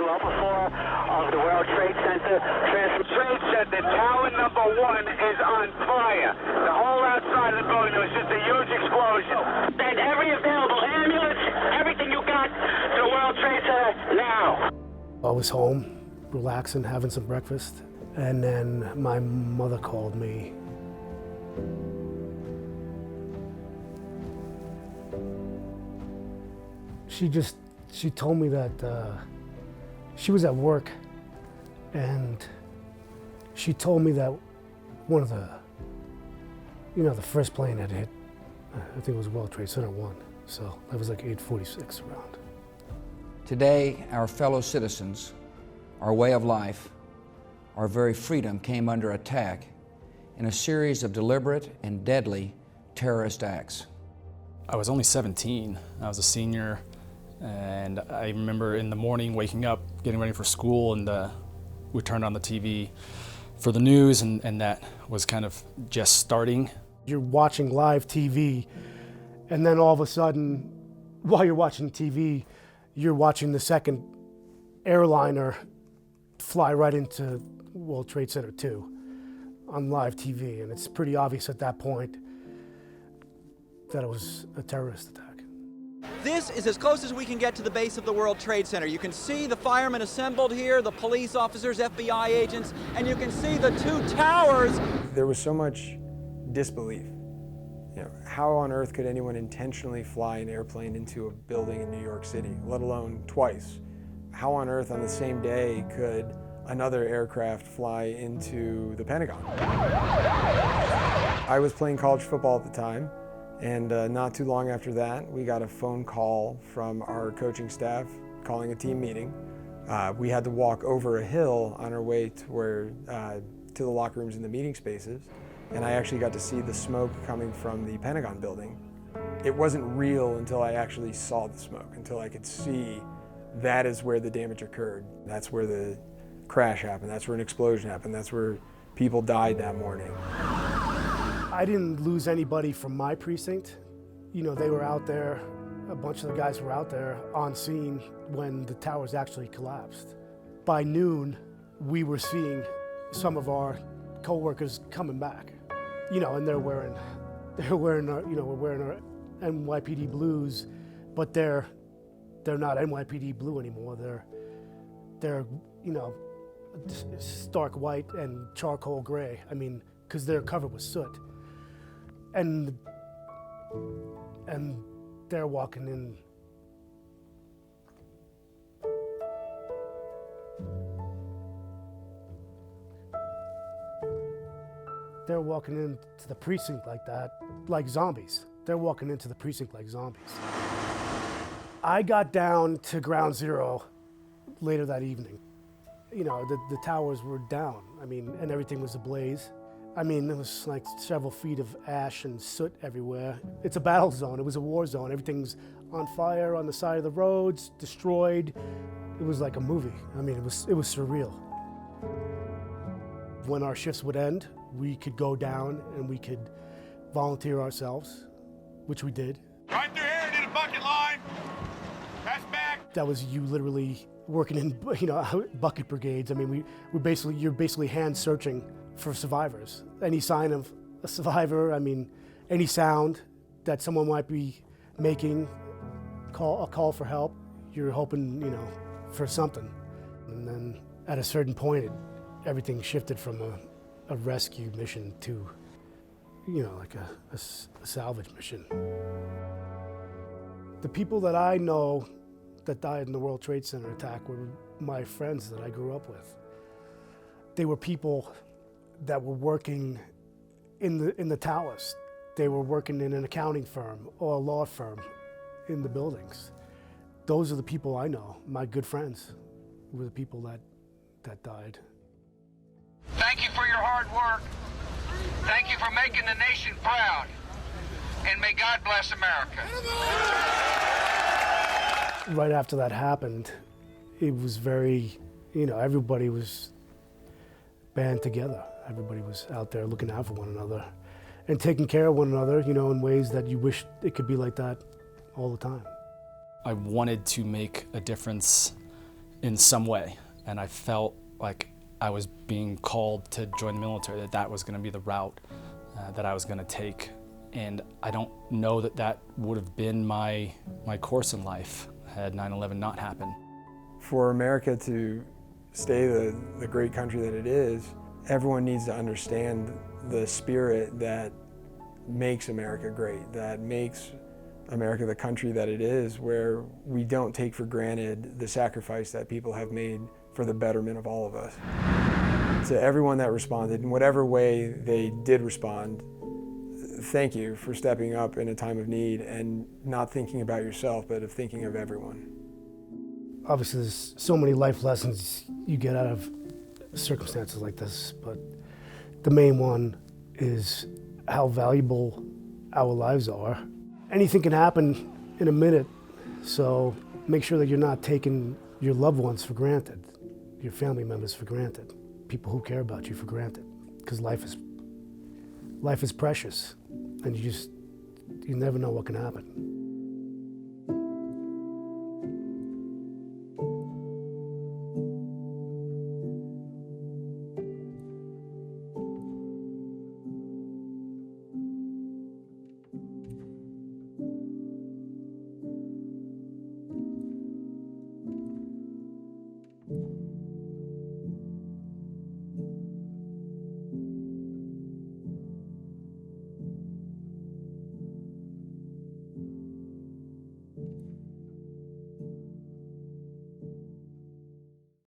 Alpha 4 of the World Trade Center. Trade Center, tower number 1 is on fire. The whole outside of the building, there was just a huge explosion. Send every available ambulance, everything you got to the World Trade Center now. I was home, relaxing, having some breakfast, and then my mother called me. She told me that she was at work, and she told me that one of the first plane had hit, I think it was World Trade Center 1, so that was like 8:46 around. Today, our fellow citizens, our way of life, our very freedom came under attack in a series of deliberate and deadly terrorist acts. I was only 17. I was a senior, and I remember in the morning waking up, getting ready for school, and we turned on the TV for the news, and that was kind of just starting. You're watching live TV, and then all of a sudden, while you're watching TV, you're watching the second airliner fly right into World Trade Center 2 on live TV, and it's pretty obvious at that point that it was a terrorist attack. This is as close as we can get to the base of the World Trade Center. You can see the firemen assembled here, the police officers, FBI agents, and you can see the 2 towers. There was so much disbelief. How on earth could anyone intentionally fly an airplane into a building in New York City, let alone twice? How on earth on the same day could another aircraft fly into the Pentagon? I was playing college football at the time, and not too long after that, we got a phone call from our coaching staff calling a team meeting. We had to walk over a hill on our way to the locker rooms in the meeting spaces, and I actually got to see the smoke coming from the Pentagon building. It wasn't real until I actually saw the smoke, until I could see that is where the damage occurred. That's where the crash happened, that's where an explosion happened, that's where people died that morning. I didn't lose anybody from my precinct. They were out there, a bunch of the guys were out there on scene when the towers actually collapsed. By noon, we were seeing some of our co-workers coming back, and we're wearing our NYPD blues, but they're not NYPD blue anymore. They're stark white and charcoal gray. Because they're covered with soot. And they're walking in. They're walking into the precinct like that, like zombies. They're walking into the precinct like zombies. I got down to ground zero later that evening. The towers were down, and everything was ablaze. There was like several feet of ash and soot everywhere. It's a battle zone, it was a war zone. Everything's on fire on the side of the roads, destroyed. It was like a movie. It was surreal. When our shifts would end, we could go down and we could volunteer ourselves, which we did. Right through here, need a bucket line. Pass back. That was you literally working in, bucket brigades. You're basically hand searching for survivors. Any sign of a survivor, any sound that someone might be making, a call for help, you're hoping, for something. And then at a certain point, everything shifted from a rescue mission to, like a salvage mission. The people that I know that died in the World Trade Center attack were my friends that I grew up with. They were people that were working in the towers. They were working in an accounting firm or a law firm in the buildings. Those are the people I know. My good friends were the people that died. Thank you for your hard work. Thank you for making the nation proud. And may God bless America. Right after that happened, it was very, everybody was band together. Everybody was out there looking out for one another and taking care of one another, in ways that you wish it could be like that all the time. I wanted to make a difference in some way. And I felt like I was being called to join the military, that was going to be the route that I was going to take. And I don't know that that would have been my course in life had 9/11 not happened. For America to stay the great country that it is, everyone needs to understand the spirit that makes America great, that makes America the country that it is, where we don't take for granted the sacrifice that people have made for the betterment of all of us. To everyone that responded, in whatever way they did respond, thank you for stepping up in a time of need and not thinking about yourself, but of thinking of everyone. Obviously, there's so many life lessons you get out of circumstances like this, but the main one is how valuable our lives are. Anything can happen in a minute, so make sure that you're not taking your loved ones for granted, your family members for granted, people who care about you for granted, because life is precious, and you never know what can happen.